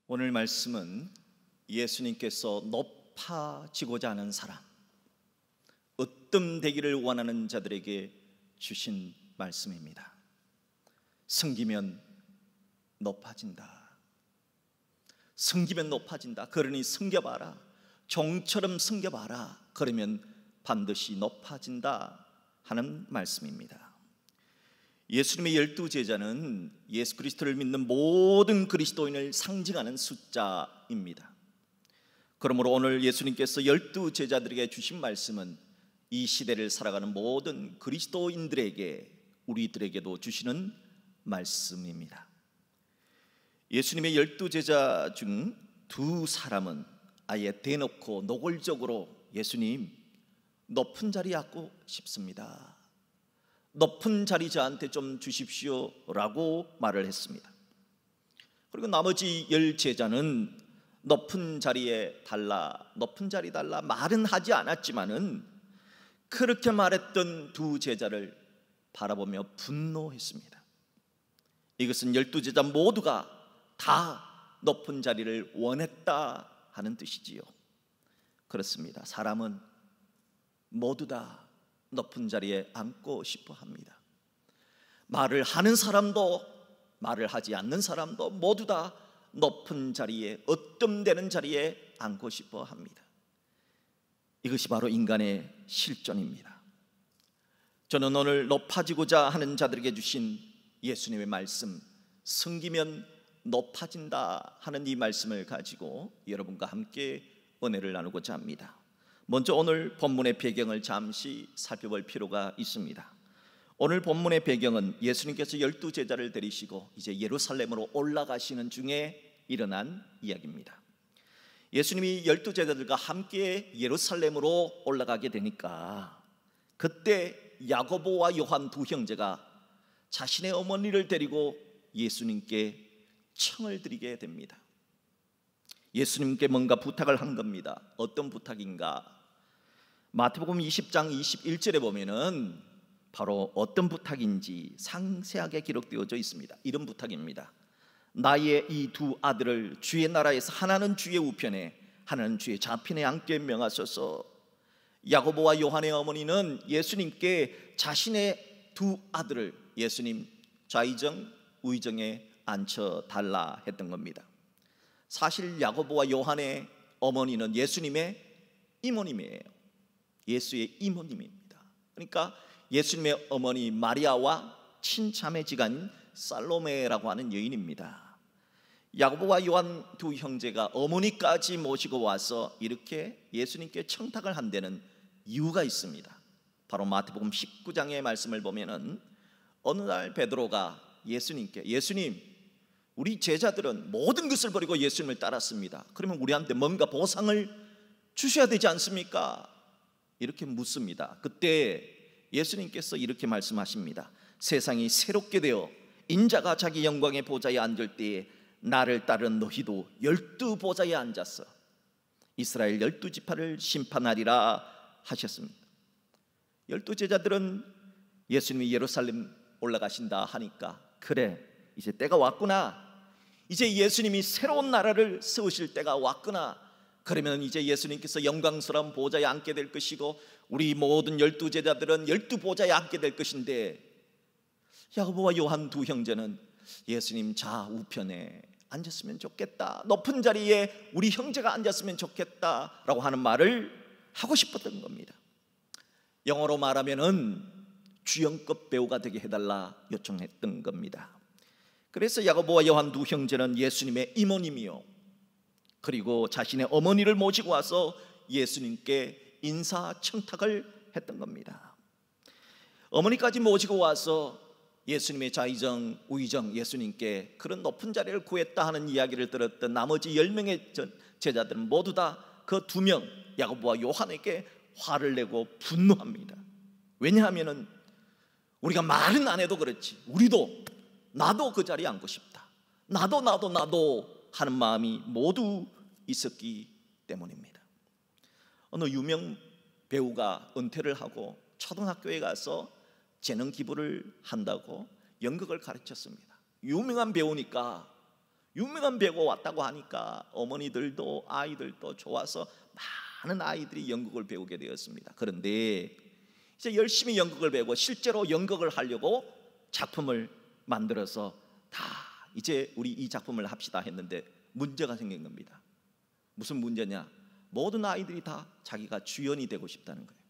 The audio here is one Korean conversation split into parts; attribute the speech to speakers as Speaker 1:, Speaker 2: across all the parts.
Speaker 1: 오늘 말씀은 예수님께서 높아지고자 하는 사람, 으뜸되기를 원하는 자들에게 주신 말씀입니다. 섬기면 높아진다. 섬기면 높아진다. 그러니 섬겨봐라. 종처럼 섬겨봐라. 그러면 반드시 높아진다 하는 말씀입니다. 예수님의 12제자는 예수 그리스도를 믿는 모든 그리스도인을 상징하는 숫자입니다. 그러므로 오늘 예수님께서 12제자들에게 주신 말씀은 이 시대를 살아가는 모든 그리스도인들에게, 우리들에게도 주시는 말씀입니다. 예수님의 12제자 중 두 사람은 아예 대놓고 노골적으로 예수님, 높은 자리 앉고 싶습니다. 높은 자리 저한테 좀 주십시오 라고 말을 했습니다. 그리고 나머지 10제자는 높은 자리에 달라, 높은 자리 달라 말은 하지 않았지만은 그렇게 말했던 두 제자를 바라보며 분노했습니다. 이것은 12제자 모두가 다 높은 자리를 원했다 하는 뜻이지요. 그렇습니다. 사람은 모두 다 높은 자리에 앉고 싶어 합니다. 말을 하는 사람도 말을 하지 않는 사람도 모두 다 높은 자리에, 으뜸되는 자리에 앉고 싶어 합니다. 이것이 바로 인간의 실존입니다. 저는 오늘 높아지고자 하는 자들에게 주신 예수님의 말씀, 섬기면 높아진다 하는 이 말씀을 가지고 여러분과 함께 은혜를 나누고자 합니다. 먼저 오늘 본문의 배경을 잠시 살펴볼 필요가 있습니다. 오늘 본문의 배경은 예수님께서 12제자를 데리시고 이제 예루살렘으로 올라가시는 중에 일어난 이야기입니다. 예수님이 12제자들과 함께 예루살렘으로 올라가게 되니까 그때 야고보와 요한 두 형제가 자신의 어머니를 데리고 예수님께 청을 드리게 됩니다. 예수님께 뭔가 부탁을 한 겁니다. 어떤 부탁인가? 마태복음 20장 21절에 보면은 바로 어떤 부탁인지 상세하게 기록되어져 있습니다. 이런 부탁입니다. 나의 이 두 아들을 주의 나라에서 하나는 주의 우편에 하나는 주의 좌편에 앉게 명하소서. 야고보와 요한의 어머니는 예수님께 자신의 두 아들을 예수님 좌의정 우의정에 앉혀달라 했던 겁니다. 사실 야고보와 요한의 어머니는 예수님의 이모님이에요. 예수의 이모님입니다. 그러니까 예수님의 어머니 마리아와 친자매지간 살로메라고 하는 여인입니다. 야고보와 요한 두 형제가 어머니까지 모시고 와서 이렇게 예수님께 청탁을 한 데는 이유가 있습니다. 바로 마태복음 19장의 말씀을 보면은 어느 날 베드로가 예수님께, 예수님, 우리 제자들은 모든 것을 버리고 예수님을 따랐습니다. 그러면 우리한테 뭔가 보상을 주셔야 되지 않습니까? 이렇게 묻습니다. 그때 예수님께서 이렇게 말씀하십니다. 세상이 새롭게 되어 인자가 자기 영광의 보좌에 앉을 때에 나를 따른 너희도 12보좌에 앉아서 이스라엘 12지파를 심판하리라 하셨습니다. 12제자들은 예수님이 예루살렘 올라가신다 하니까 그래, 이제 때가 왔구나. 이제 예수님이 새로운 나라를 세우실 때가 왔구나. 그러면 이제 예수님께서 영광스러운 보좌에 앉게 될 것이고 우리 모든 12제자들은 12보좌에 앉게 될 것인데, 야고보와 요한 두 형제는 예수님 좌우편에 앉았으면 좋겠다, 높은 자리에 우리 형제가 앉았으면 좋겠다라고 하는 말을 하고 싶었던 겁니다. 영어로 말하면은 주연급 배우가 되게 해달라 요청했던 겁니다. 그래서 야고보와 요한 두 형제는 예수님의 이모님이요, 그리고 자신의 어머니를 모시고 와서 예수님께 인사청탁을 했던 겁니다. 어머니까지 모시고 와서 예수님의 좌의정 우의정 예수님께 그런 높은 자리를 구했다 하는 이야기를 들었던 나머지 10명의 제자들은 모두 다 그 2명 야고보와 요한에게 화를 내고 분노합니다. 왜냐하면 우리가 말은 안 해도 그렇지 우리도, 나도 그 자리에 앉고 싶다, 나도 하는 마음이 모두 있었기 때문입니다. 어느 유명 배우가 은퇴를 하고 초등학교에 가서 재능 기부를 한다고 연극을 가르쳤습니다. 유명한 배우니까 유명한 배우가 왔다고 하니까 어머니들도 아이들도 좋아서 많은 아이들이 연극을 배우게 되었습니다. 그런데 이제 열심히 연극을 배우고 실제로 연극을 하려고 작품을 만들어서 다 이제 우리 이 작품을 합시다 했는데 문제가 생긴 겁니다. 무슨 문제냐? 모든 아이들이 다 자기가 주연이 되고 싶다는 거예요.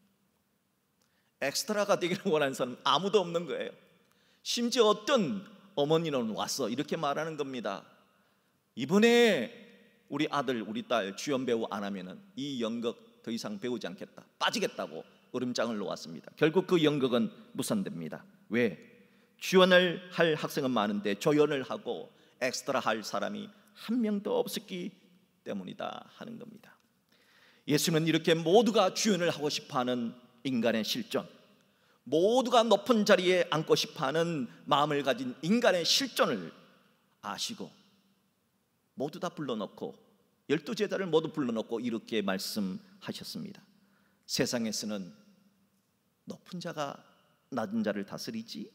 Speaker 1: 엑스트라가 되기를 원하는 사람 아무도 없는 거예요. 심지어 어떤 어머니는 와서 이렇게 말하는 겁니다. 이번에 우리 아들 우리 딸 주연 배우 안 하면은 이 연극 더 이상 배우지 않겠다, 빠지겠다고 으름장을 놓았습니다. 결국 그 연극은 무산됩니다. 왜? 주연을 할 학생은 많은데 조연을 하고 엑스트라 할 사람이 한 명도 없었기 때문이다 하는 겁니다. 예수는 이렇게 모두가 주연을 하고 싶어하는 인간의 실존, 모두가 높은 자리에 앉고 싶어하는 마음을 가진 인간의 실존을 아시고 모두 다 불러놓고 12제자를 모두 불러놓고 이렇게 말씀하셨습니다. 세상에서는 높은 자가 낮은 자를 다스리지,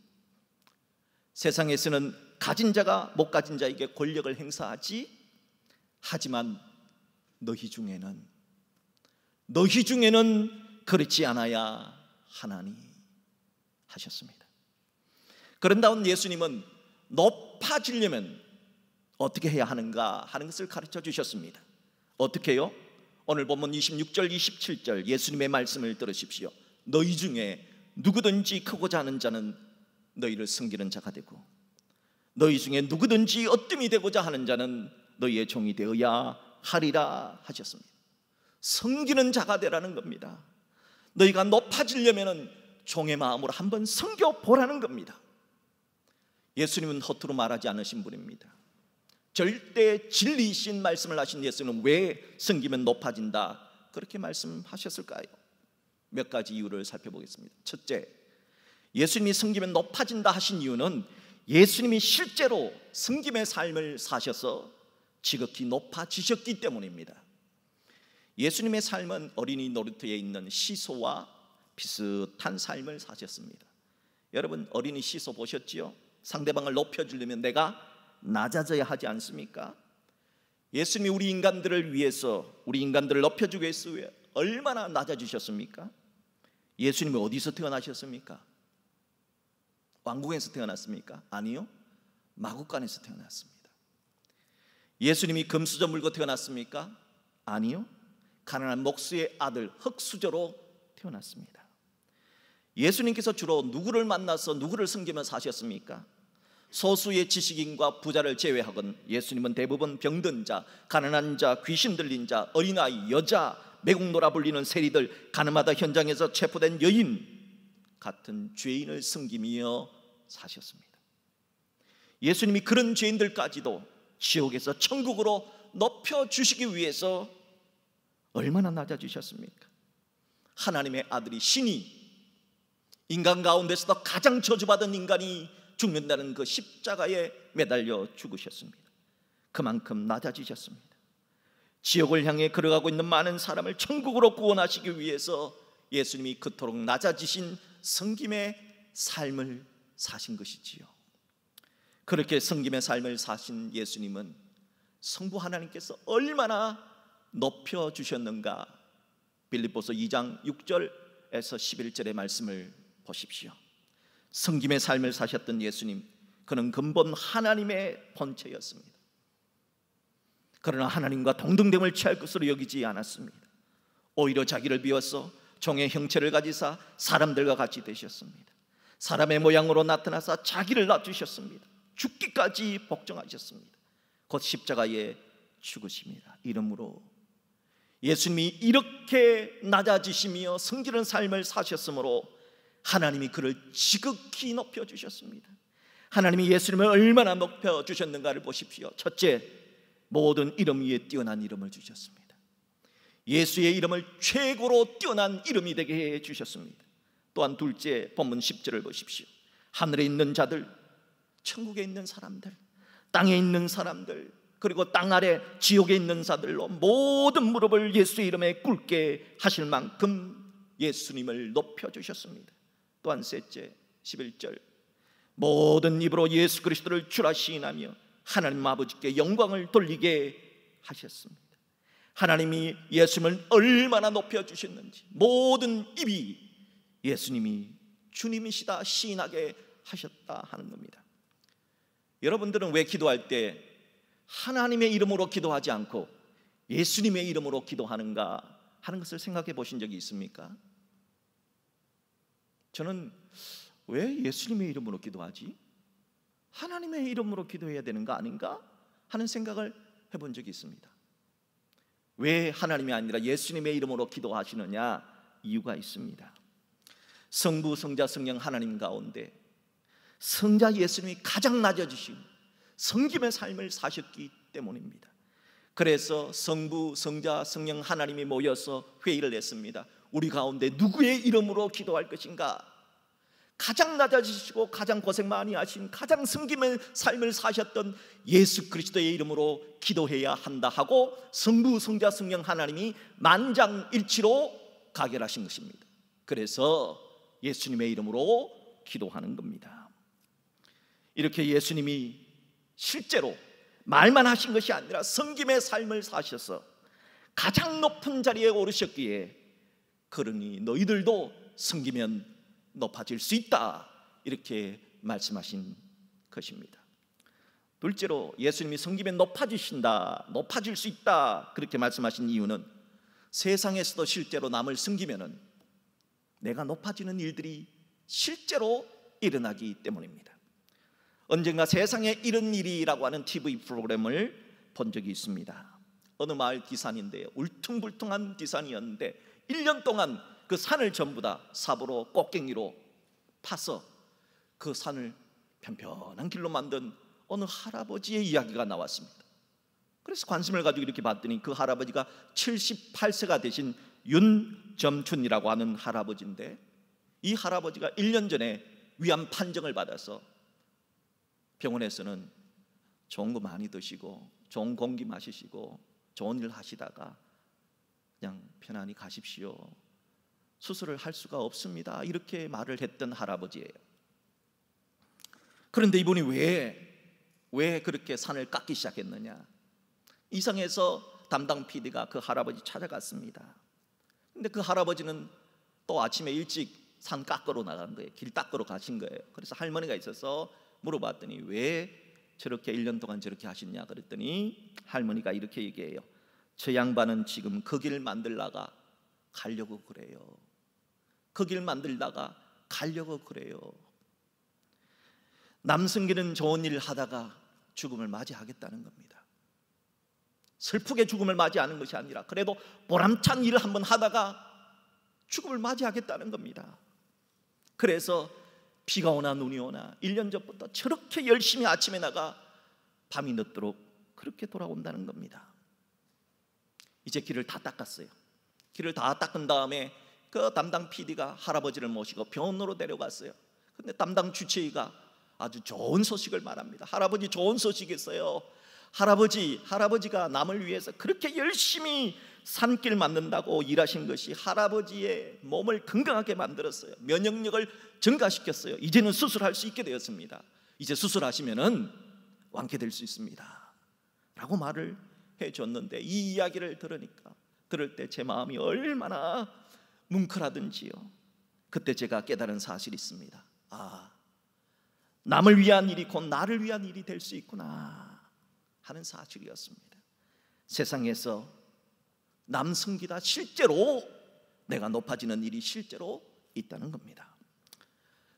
Speaker 1: 세상에서는 가진 자가 못 가진 자에게 권력을 행사하지, 하지만 너희 중에는 그렇지 않아야 하나니 하셨습니다. 그런 다음 예수님은 높아지려면 어떻게 해야 하는가 하는 것을 가르쳐 주셨습니다. 어떻게 해요? 오늘 본문 26절 27절 예수님의 말씀을 들으십시오. 너희 중에 누구든지 크고자 하는 자는 너희를 섬기는 자가 되고, 너희 중에 누구든지 어뜸이 되고자 하는 자는 너희의 종이 되어야 하리라 하셨습니다. 섬기는 자가 되라는 겁니다. 너희가 높아지려면 종의 마음으로 한번 섬겨보라는 겁니다. 예수님은 허투루 말하지 않으신 분입니다. 절대 진리이신 말씀을 하신 예수님은 왜 섬기면 높아진다 그렇게 말씀하셨을까요? 몇 가지 이유를 살펴보겠습니다. 첫째, 예수님이 섬기면 높아진다 하신 이유는 예수님이 실제로 섬김의 삶을 사셔서 지극히 높아지셨기 때문입니다. 예수님의 삶은 어린이 놀이터에 있는 시소와 비슷한 삶을 사셨습니다. 여러분 어린이 시소 보셨지요? 상대방을 높여주려면 내가 낮아져야 하지 않습니까? 예수님이 우리 인간들을 위해서, 우리 인간들을 높여주기 위해서 얼마나 낮아지셨습니까? 예수님이 어디서 태어나셨습니까? 왕궁에서 태어났습니까? 아니요, 마구간에서 태어났습니다. 예수님이 금수저 물고 태어났습니까? 아니요, 가난한 목수의 아들 흙수저로 태어났습니다. 예수님께서 주로 누구를 만나서 누구를 섬기며 사셨습니까? 소수의 지식인과 부자를 제외하곤 예수님은 대부분 병든 자, 가난한 자, 귀신 들린 자, 어린아이, 여자, 매국노라 불리는 세리들, 가늠하다 현장에서 체포된 여인 같은 죄인을 섬기며 사셨습니다. 예수님이 그런 죄인들까지도 지옥에서 천국으로 높여주시기 위해서 얼마나 낮아지셨습니까? 하나님의 아들이, 신이, 인간 가운데서도 가장 저주받은 인간이 죽는다는 그 십자가에 매달려 죽으셨습니다. 그만큼 낮아지셨습니다. 지옥을 향해 걸어가고 있는 많은 사람을 천국으로 구원하시기 위해서 예수님이 그토록 낮아지신 섬김의 삶을 사신 것이지요. 그렇게 섬김의 삶을 사신 예수님은 성부 하나님께서 얼마나 높여주셨는가, 빌립보서 2장 6절에서 11절의 말씀을 보십시오. 섬김의 삶을 사셨던 예수님, 그는 근본 하나님의 본체였습니다. 그러나 하나님과 동등됨을 취할 것으로 여기지 않았습니다. 오히려 자기를 비워서 종의 형체를 가지사 사람들과 같이 되셨습니다. 사람의 모양으로 나타나사 자기를 낮추셨습니다. 죽기까지 복종하셨습니다. 곧 십자가에 죽으십니다. 이러므로 예수님이 이렇게 낮아지시며 섬기는 삶을 사셨으므로 하나님이 그를 지극히 높여주셨습니다. 하나님이 예수님을 얼마나 높여주셨는가를 보십시오. 첫째, 모든 이름 위에 뛰어난 이름을 주셨습니다. 예수의 이름을 최고로 뛰어난 이름이 되게 해주셨습니다. 또한 둘째, 본문 10절을 보십시오. 하늘에 있는 자들, 천국에 있는 사람들, 땅에 있는 사람들, 그리고 땅 아래 지옥에 있는 자들로 모든 무릎을 예수의 이름에 꿇게 하실 만큼 예수님을 높여주셨습니다. 또한 셋째, 11절, 모든 입으로 예수 그리스도를 주라 시인하며 하나님 아버지께 영광을 돌리게 하셨습니다. 하나님이 예수님을 얼마나 높여주셨는지 모든 입이 예수님이 주님이시다 시인하게 하셨다 하는 겁니다. 여러분들은 왜 기도할 때 하나님의 이름으로 기도하지 않고 예수님의 이름으로 기도하는가 하는 것을 생각해 보신 적이 있습니까? 저는 왜 예수님의 이름으로 기도하지? 하나님의 이름으로 기도해야 되는 거 아닌가 하는 생각을 해본 적이 있습니다. 왜 하나님이 아니라 예수님의 이름으로 기도하시느냐? 이유가 있습니다. 성부, 성자, 성령 하나님 가운데 성자 예수님이 가장 낮아지신 성김의 삶을 사셨기 때문입니다. 그래서 성부, 성자, 성령 하나님이 모여서 회의를 했습니다. 우리 가운데 누구의 이름으로 기도할 것인가? 가장 낮아지시고 가장 고생 많이 하신 가장 성김의 삶을 사셨던 예수 그리스도의 이름으로 기도해야 한다 하고 성부, 성자, 성령 하나님이 만장일치로 가결하신 것입니다. 그래서 예수님의 이름으로 기도하는 겁니다. 이렇게 예수님이 실제로 말만 하신 것이 아니라 성김의 삶을 사셔서 가장 높은 자리에 오르셨기에 그러니 너희들도 성기면 높아질 수 있다 이렇게 말씀하신 것입니다. 둘째로 예수님이 성기면 높아지신다, 높아질 수 있다 그렇게 말씀하신 이유는 세상에서도 실제로 남을 섬기면은 내가 높아지는 일들이 실제로 일어나기 때문입니다. 언젠가 세상에 이런 일이라고 하는 TV 프로그램을 본 적이 있습니다. 어느 마을 디산인데요, 울퉁불퉁한 디산이었는데 1년 동안 그 산을 전부 다 삽으로 꽃갱이로 파서 그 산을 편편한 길로 만든 어느 할아버지의 이야기가 나왔습니다. 그래서 관심을 가지고 이렇게 봤더니 그 할아버지가 78세가 되신 윤점춘이라고 하는 할아버지인데, 이 할아버지가 1년 전에 위암 판정을 받아서 병원에서는 좋은 거 많이 드시고 좋은 공기 마시시고 좋은 일 하시다가 그냥 편안히 가십시오, 수술을 할 수가 없습니다 이렇게 말을 했던 할아버지예요. 그런데 이분이 왜 그렇게 산을 깎기 시작했느냐, 이상해서 담당 PD가 그 할아버지 찾아갔습니다. 근데 그 할아버지는 또 아침에 일찍 산 깎으러 나간 거예요. 길 닦으러 가신 거예요. 그래서 할머니가 있어서 물어봤더니 왜 저렇게 1년 동안 저렇게 하셨냐 그랬더니 할머니가 이렇게 얘기해요. 저 양반은 지금 그 길 만들다가 가려고 그래요. 그 길 만들다가 가려고 그래요. 남승기는 좋은 일 하다가 죽음을 맞이하겠다는 겁니다. 슬프게 죽음을 맞이하는 것이 아니라 그래도 보람찬 일을 한번 하다가 죽음을 맞이하겠다는 겁니다. 그래서 비가 오나 눈이 오나 1년 전부터 저렇게 열심히 아침에 나가 밤이 늦도록 그렇게 돌아온다는 겁니다. 이제 길을 다 닦았어요. 길을 다 닦은 다음에 그 담당 PD가 할아버지를 모시고 병원으로 데려갔어요. 근데 담당 주치의가 아주 좋은 소식을 말합니다. 할아버지 좋은 소식이 있어요. 할아버지가 남을 위해서 그렇게 열심히 산길 만든다고 일하신 것이 할아버지의 몸을 건강하게 만들었어요. 면역력을 증가시켰어요. 이제는 수술할 수 있게 되었습니다. 이제 수술하시면은 완쾌될 수 있습니다 라고 말을 해줬는데, 이 이야기를 들을 때 제 마음이 얼마나 뭉클하든지요. 그때 제가 깨달은 사실이 있습니다. 아, 남을 위한 일이 곧 나를 위한 일이 될 수 있구나 하는 사실이었습니다. 세상에서 남 섬기다 실제로 내가 높아지는 일이 실제로 있다는 겁니다.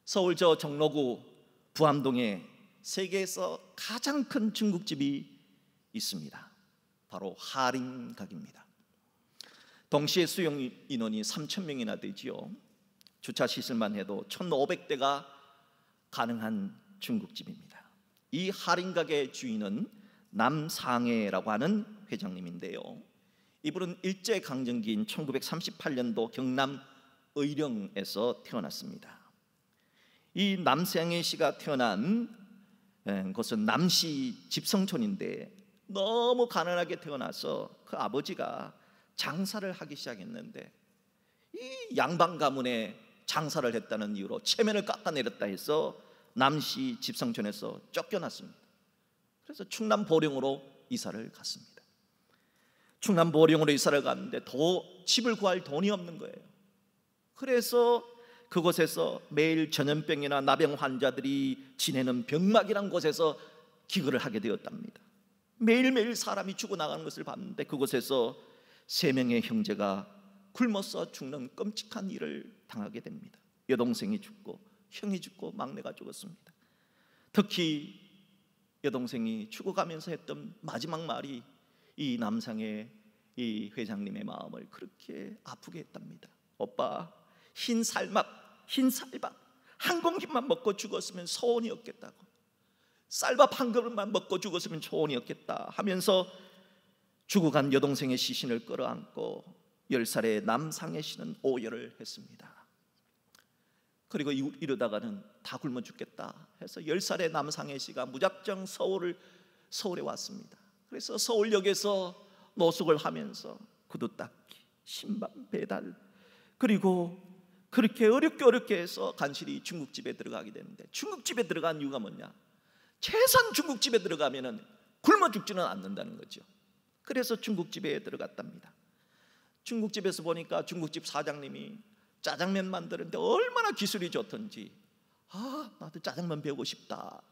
Speaker 1: 서울 저 종로구 부암동에 세계에서 가장 큰 중국집이 있습니다. 바로 하림각입니다. 동시에 수용 인원이 3,000명이나 되지요. 주차 시설만 해도 1,500대가 가능한 중국집입니다. 이 하림각의 주인은 남상해라고 하는 회장님인데요, 이분은 일제강점기인 1938년도 경남 의령에서 태어났습니다. 이 남상해 씨가 태어난 곳은 남시 집성촌인데 너무 가난하게 태어나서 그 아버지가 장사를 하기 시작했는데 이 양반 가문에 장사를 했다는 이유로 체면을 깎아내렸다 해서 남시 집성촌에서 쫓겨났습니다. 그래서 충남 보령으로 이사를 갔습니다. 충남 보령으로 이사를 갔는데 집을 구할 돈이 없는 거예요. 그래서 그곳에서 매일 전염병이나 나병 환자들이 지내는 병막이란 곳에서 기거를 하게 되었답니다. 매일매일 사람이 죽어나가는 것을 봤는데 그곳에서 3명의 형제가 굶어서 죽는 끔찍한 일을 당하게 됩니다. 여동생이 죽고 형이 죽고 막내가 죽었습니다. 특히 여동생이 죽어가면서 했던 마지막 말이 이 남상의 이 회장님의 마음을 그렇게 아프게 했답니다. 오빠, 흰 쌀밥 한 공기만 먹고 죽었으면 소원이 없겠다고, 쌀밥 한 그릇만 먹고 죽었으면 소원이 없겠다 하면서 죽어간 여동생의 시신을 끌어안고 10살의 남상의 씨는 오열을 했습니다. 그리고 이러다가는 다 굶어 죽겠다 해서 10살의 남상의 씨가 무작정 서울에 왔습니다. 그래서 서울역에서 노숙을 하면서 구두 닦기, 신발 배달, 그리고 그렇게 어렵게 해서 간신히 중국집에 들어가게 되는데, 중국집에 들어간 이유가 뭐냐? 최소한 중국집에 들어가면은 굶어 죽지는 않는다는 거죠. 그래서 중국집에 들어갔답니다. 중국집에서 보니까 중국집 사장님이 짜장면 만드는데 얼마나 기술이 좋던지, 나도 짜장면 배우고 싶다.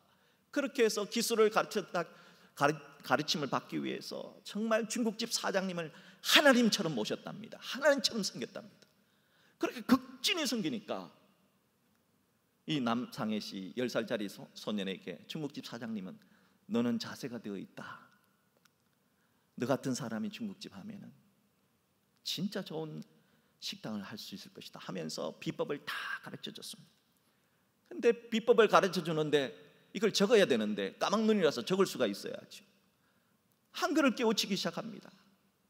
Speaker 1: 그렇게 해서 기술을 가르침을 받기 위해서 정말 중국집 사장님을 하나님처럼 모셨답니다. 하나님처럼 섬겼답니다. 그렇게 극진히 섬기니까 이 남상해 씨 10살짜리 소년에게 중국집 사장님은 너는 자세가 되어 있다. 너 같은 사람이 중국집 하면은 진짜 좋은 식당을 할 수 있을 것이다 하면서 비법을 다 가르쳐 줬습니다. 근데 비법을 가르쳐 주는데 이걸 적어야 되는데 까막눈이라서 적을 수가 있어야죠. 한글을 깨우치기 시작합니다.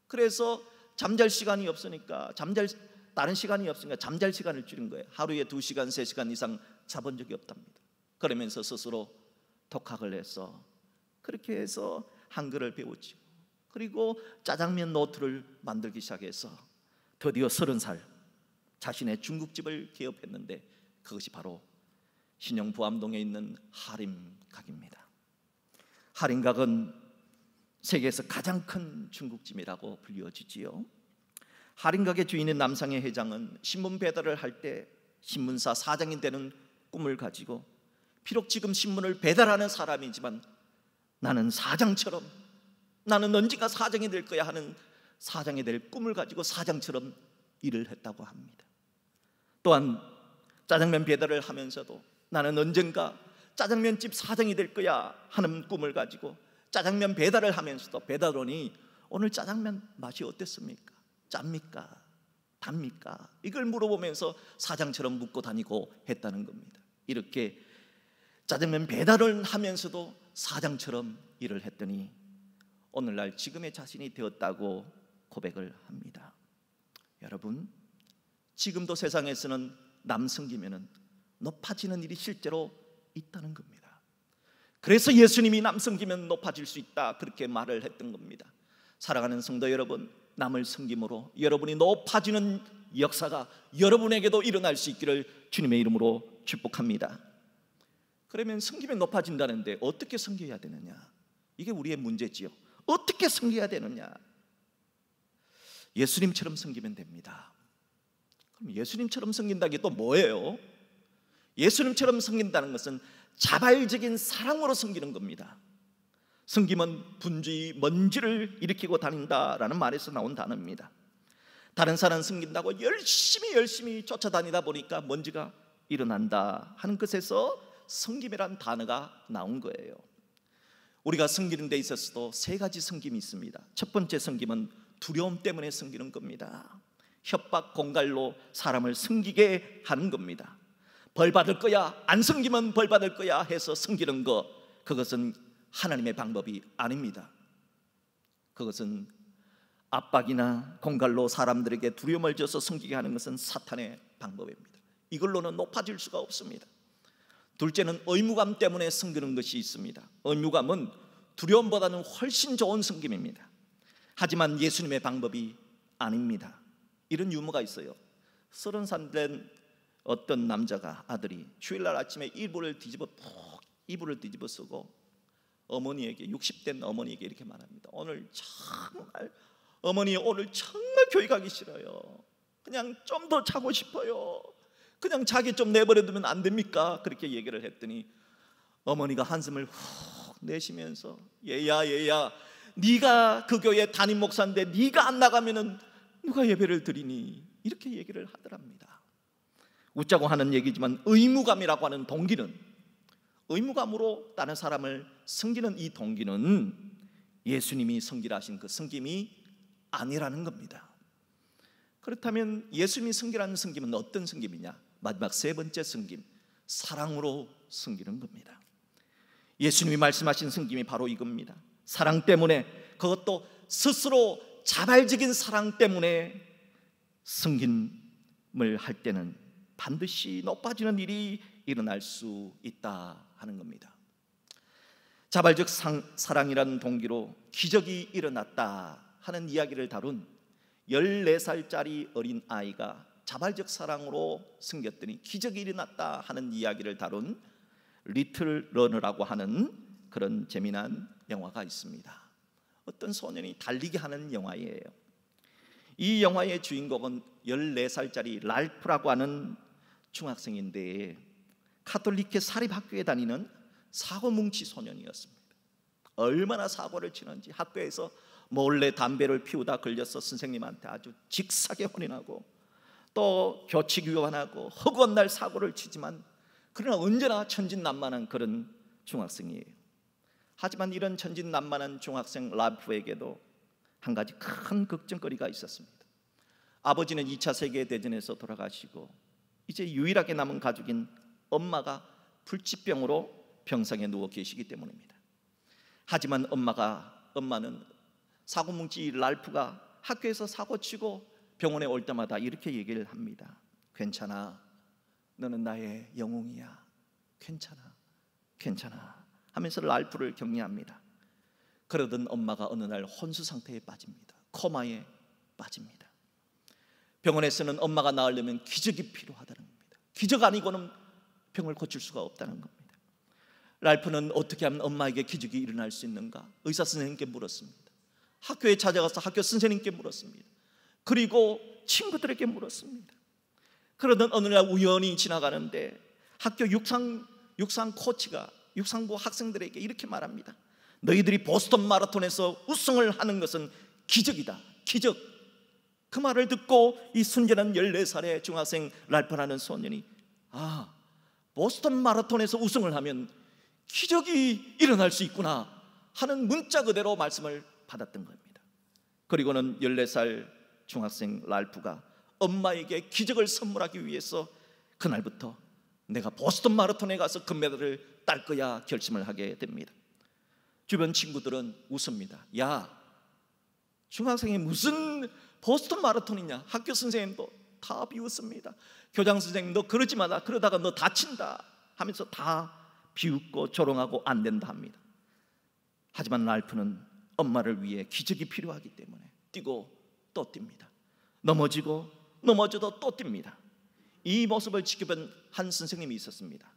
Speaker 1: 그래서 잠잘 시간이 없으니까 다른 시간이 없으니까 잠잘 시간을 줄인 거예요. 하루에 2시간, 3시간 이상 자본 적이 없답니다. 그러면서 스스로 독학을 해서 그렇게 해서 한글을 배우지고, 그리고 짜장면 노트를 만들기 시작해서 드디어 30살 자신의 중국집을 개업했는데 그것이 바로 신영 부암동에 있는 하림각입니다. 하림각은 세계에서 가장 큰 중국집이라고 불리워지지요. 하림각의 주인인 남상해 회장은 신문 배달을 할 때 신문사 사장이 되는 꿈을 가지고, 비록 지금 신문을 배달하는 사람이지만 나는 사장처럼, 나는 언젠가 사장이 될 거야 하는 사장이 될 꿈을 가지고 사장처럼 일을 했다고 합니다. 또한 짜장면 배달을 하면서도 나는 언젠가 짜장면집 사장이 될 거야 하는 꿈을 가지고 짜장면 배달을 하면서도 배달원이 오늘 짜장면 맛이 어땠습니까? 짭니까? 답니까? 이걸 물어보면서 사장처럼 묻고 다니고 했다는 겁니다. 이렇게 짜장면 배달을 하면서도 사장처럼 일을 했더니 오늘날 지금의 자신이 되었다고 고백을 합니다. 여러분, 지금도 세상에서는 남 섬기면은 높아지는 일이 실제로 있다는 겁니다. 그래서 예수님이 남 섬기면 높아질 수 있다, 그렇게 말을 했던 겁니다. 사랑하는 성도 여러분, 남을 섬김으로 여러분이 높아지는 역사가 여러분에게도 일어날 수 있기를 주님의 이름으로 축복합니다. 그러면 섬기면 높아진다는데 어떻게 섬겨야 되느냐? 이게 우리의 문제지요. 어떻게 섬겨야 되느냐? 예수님처럼 섬기면 됩니다. 그럼 예수님처럼 섬긴다는 게 또 뭐예요? 예수님처럼 섬긴다는 것은 자발적인 사랑으로 섬기는 겁니다. 섬김은 분주히 먼지를 일으키고 다닌다라는 말에서 나온 단어입니다. 다른 사람 섬긴다고 열심히 쫓아다니다 보니까 먼지가 일어난다 하는 것에서 섬김이란 단어가 나온 거예요. 우리가 섬기는 데 있어서도 3가지 섬김이 있습니다. 첫 번째 섬김은 두려움 때문에 섬기는 겁니다. 협박, 공갈로 사람을 섬기게 하는 겁니다. 벌 받을 거야, 안 섬기면 벌 받을 거야 해서 섬기는 것, 그것은 하나님의 방법이 아닙니다. 그것은 압박이나 공갈로 사람들에게 두려움을 줘서 섬기게 하는 것은 사탄의 방법입니다. 이걸로는 높아질 수가 없습니다. 둘째는 의무감 때문에 섬기는 것이 있습니다. 의무감은 두려움보다는 훨씬 좋은 섬김입니다. 하지만 예수님의 방법이 아닙니다. 이런 유머가 있어요. 30살 된 어떤 남자가, 아들이 주일날 아침에 이불을 뒤집어 쓰고 어머니에게, 60된 어머니에게 이렇게 말합니다. 오늘 정말 교회 가기 싫어요. 그냥 좀 더 자고 싶어요. 그냥 자기 좀 내버려두면 안 됩니까? 그렇게 얘기를 했더니 어머니가 한숨을 훅 내쉬면서 얘야 네가 그 교회 담임 목사인데 네가 안 나가면은 누가 예배를 드리니? 이렇게 얘기를 하더랍니다. 웃자고 하는 얘기지만 의무감이라고 하는 동기는, 의무감으로 다른 사람을 섬기는 이 동기는 예수님이 섬기라 하신 그 섬김이 아니라는 겁니다. 그렇다면 예수님이 섬기라는 섬김은 어떤 섬김이냐? 마지막 세 번째 섬김, 사랑으로 섬기는 겁니다. 예수님이 말씀하신 섬김이 바로 이겁니다. 사랑 때문에, 그것도 스스로 자발적인 사랑 때문에 섬김을 할 때는 반드시 높아지는 일이 일어날 수 있다 하는 겁니다. 자발적 사랑이라는 동기로 기적이 일어났다 하는 이야기를 다룬 14살짜리 어린 아이가 자발적 사랑으로 섬겼더니 기적이 일어났다 하는 이야기를 다룬 리틀 러너라고 하는 그런 재미난 영화가 있습니다. 어떤 소년이 달리기 하는 영화예요. 이 영화의 주인공은 14살짜리 랄프라고 하는 중학생인데 카톨릭회 사립학교에 다니는 사고뭉치 소년이었습니다. 얼마나 사고를 치는지 학교에서 몰래 담배를 피우다 걸려서 선생님한테 아주 직사게 혼인하고 또 교칙 위반하고 허구한 날 사고를 치지만 그러나 언제나 천진난만한 그런 중학생이에요. 하지만 이런 천진난만한 중학생 랄프에게도 한 가지 큰 걱정거리가 있었습니다. 아버지는 2차 세계대전에서 돌아가시고 이제 유일하게 남은 가족인 엄마가 불치병으로 병상에 누워 계시기 때문입니다. 하지만 엄마는 사고뭉치 랄프가 학교에서 사고치고 병원에 올 때마다 이렇게 얘기를 합니다. 괜찮아, 너는 나의 영웅이야. 괜찮아 하면서 랄프를 격려합니다. 그러던 엄마가 어느 날 혼수 상태에 빠집니다. 코마에 빠집니다. 병원에서는 엄마가 나으려면 기적이 필요하다는 겁니다. 기적 아니고는 병을 고칠 수가 없다는 겁니다. 랄프는 어떻게 하면 엄마에게 기적이 일어날 수 있는가? 의사 선생님께 물었습니다. 학교에 찾아가서 학교 선생님께 물었습니다. 그리고 친구들에게 물었습니다. 그러던 어느 날 우연히 지나가는데 학교 육상 코치가 육상부 학생들에게 이렇게 말합니다. 너희들이 보스턴 마라톤에서 우승을 하는 것은 기적이다. 기적. 그 말을 듣고 이 순진한 14살의 중학생 랄프라는 소년이 보스턴 마라톤에서 우승을 하면 기적이 일어날 수 있구나 하는 문자 그대로 말씀을 받았던 겁니다. 그리고는 14살 중학생 랄프가 엄마에게 기적을 선물하기 위해서 그날부터 내가 보스턴 마라톤에 가서 금메달을 딸 거야 결심을 하게 됩니다. 주변 친구들은 웃습니다. 야, 중학생이 무슨 보스턴 마라톤이냐. 학교 선생님도 다 비웃습니다. 교장 선생님도 그러지 마라, 그러다가 너 다친다 하면서 다 비웃고 조롱하고 안 된다 합니다. 하지만 랄프는 엄마를 위해 기적이 필요하기 때문에 뛰고 또 뜁니다. 넘어져도 또 뜁니다. 이 모습을 지켜본 한 선생님이 있었습니다.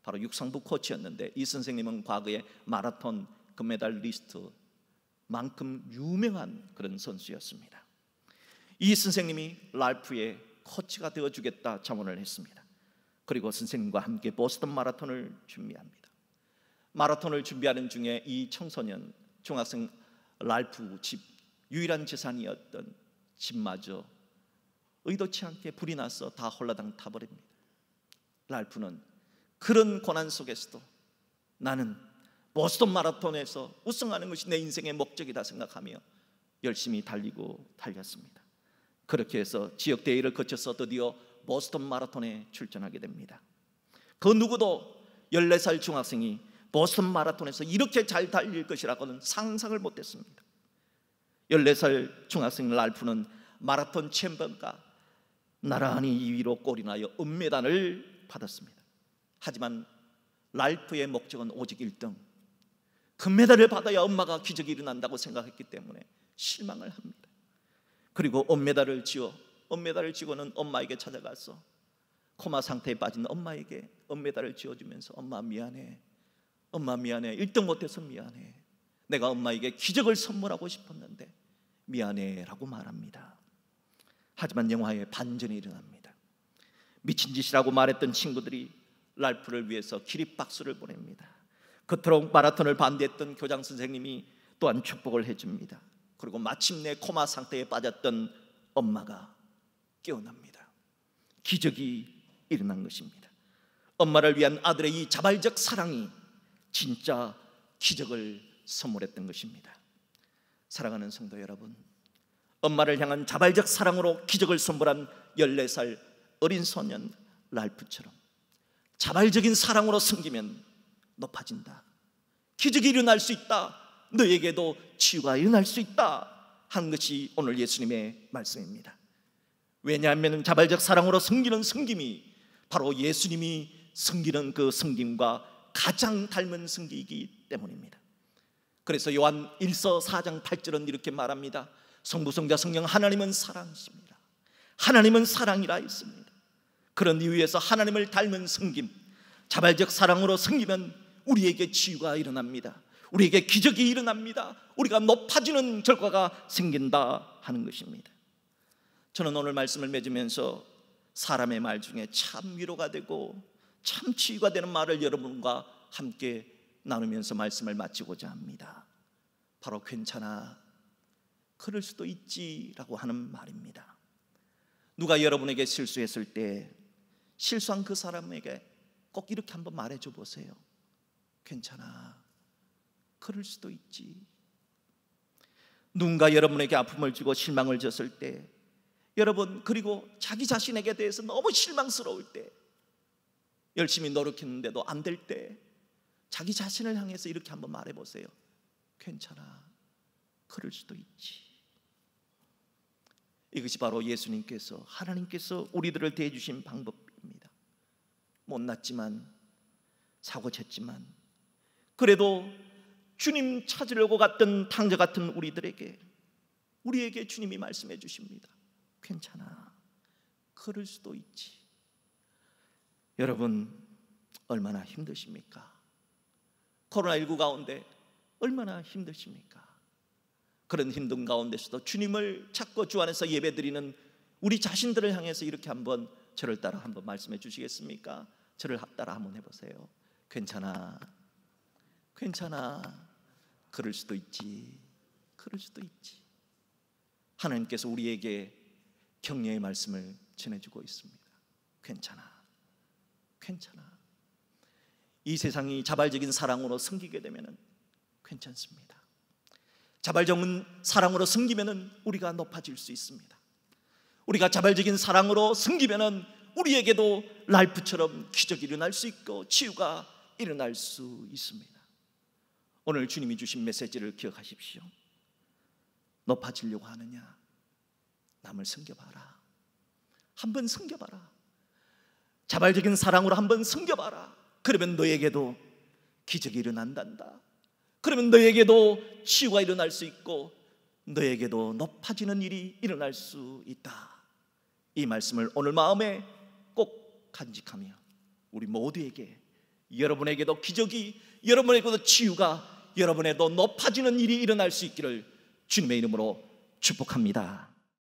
Speaker 1: 바로 육상부 코치였는데 이 선생님은 과거에 마라톤 금메달리스트만큼 유명한 그런 선수였습니다. 이 선생님이 랄프의 코치가 되어주겠다 자문을 했습니다. 그리고 선생님과 함께 보스턴 마라톤을 준비합니다. 마라톤을 준비하는 중에 이 청소년 중학생 랄프 집 유일한 재산이었던 집마저 의도치 않게 불이 나서 다 홀라당 타버립니다. 랄프는 그런 고난 속에서도 나는 보스턴 마라톤에서 우승하는 것이 내 인생의 목적이다 생각하며 열심히 달렸습니다. 그렇게 해서 지역 대회를 거쳐서 드디어 보스턴 마라톤에 출전하게 됩니다. 그 누구도 14살 중학생이 보스턴 마라톤에서 이렇게 잘 달릴 것이라고는 상상을 못했습니다. 14살 중학생 랄프는 마라톤 챔피언과 나란히 2위로 골인하여 은메달을 받았습니다. 하지만 랄프의 목적은 오직 1등, 금메달을 받아야 엄마가 기적이 일어난다고 생각했기 때문에 실망을 합니다. 그리고 은메달을 쥐고는 엄마에게 찾아가서 코마 상태에 빠진 엄마에게 은메달을 쥐어주면서 엄마 미안해, 엄마 미안해. 1등 못해서 미안해. 내가 엄마에게 기적을 선물하고 싶었는데 미안해 라고 말합니다. 하지만 영화에 반전이 일어납니다. 미친 짓이라고 말했던 친구들이 랄프를 위해서 기립박수를 보냅니다. 그토록 마라톤을 반대했던 교장 선생님이 또한 축복을 해줍니다. 그리고 마침내 코마 상태에 빠졌던 엄마가 깨어납니다. 기적이 일어난 것입니다. 엄마를 위한 아들의 이 자발적 사랑이 진짜 기적을 선물했던 것입니다. 사랑하는 성도 여러분, 엄마를 향한 자발적 사랑으로 기적을 선물한 14살 어린 소년 랄프처럼 자발적인 사랑으로 섬기면 높아진다. 기적이 일어날 수 있다. 너에게도 치유가 일어날 수 있다 하는 것이 오늘 예수님의 말씀입니다. 왜냐하면 자발적 사랑으로 섬기는 섬김이 바로 예수님이 섬기는 그 섬김과 가장 닮은 섬기이기 때문입니다. 그래서 요한 1서 4장 8절은 이렇게 말합니다. 성부, 성자, 성령 하나님은 사랑이십니다. 하나님은 사랑이라 했습니다. 그런 이유에서 하나님을 닮은 섬김, 자발적 사랑으로 섬기면 우리에게 치유가 일어납니다. 우리에게 기적이 일어납니다. 우리가 높아지는 결과가 생긴다 하는 것입니다. 저는 오늘 말씀을 맺으면서 사람의 말 중에 참 위로가 되고 참 치유가 되는 말을 여러분과 함께 나누면서 말씀을 마치고자 합니다. 바로 괜찮아, 그럴 수도 있지라고 하는 말입니다. 누가 여러분에게 실수했을 때 실수한 그 사람에게 꼭 이렇게 한번 말해줘 보세요. 괜찮아, 그럴 수도 있지. 누군가 여러분에게 아픔을 주고 실망을 줬을 때, 여러분 그리고 자기 자신에게 대해서 너무 실망스러울 때, 열심히 노력했는데도 안 될 때 자기 자신을 향해서 이렇게 한번 말해보세요. 괜찮아, 그럴 수도 있지. 이것이 바로 예수님께서, 하나님께서 우리들을 대해주신 방법입니다. 못났지만, 사고쳤지만, 그래도 주님 찾으려고 갔던 탕자 같은 우리에게 주님이 말씀해 주십니다. 괜찮아, 그럴 수도 있지. 여러분 얼마나 힘드십니까? 코로나19 가운데 얼마나 힘드십니까? 그런 힘든 가운데서도 주님을 찾고 주 안에서 예배드리는 우리 자신들을 향해서 이렇게 한번 저를 따라 한번 말씀해 주시겠습니까? 저를 따라 한번 해보세요. 괜찮아, 괜찮아, 그럴 수도 있지. 그럴 수도 있지. 하나님께서 우리에게 격려의 말씀을 전해주고 있습니다. 괜찮아, 괜찮아. 이 세상이 자발적인 사랑으로 섬기게 되면 괜찮습니다. 자발적인 사랑으로 섬기면 우리가 높아질 수 있습니다. 우리가 자발적인 사랑으로 섬기면 우리에게도 랄프처럼 기적이 일어날 수 있고 치유가 일어날 수 있습니다. 오늘 주님이 주신 메시지를 기억하십시오. 높아지려고 하느냐? 남을 섬겨봐라. 한번 섬겨봐라. 자발적인 사랑으로 한번 섬겨봐라. 그러면 너에게도 기적이 일어난단다. 그러면 너에게도 치유가 일어날 수 있고 너에게도 높아지는 일이 일어날 수 있다. 이 말씀을 오늘 마음에 꼭 간직하며 우리 모두에게, 여러분에게도 기적이, 여러분에게도 치유가, 여러분에게도 높아지는 일이 일어날 수 있기를 주님의 이름으로 축복합니다.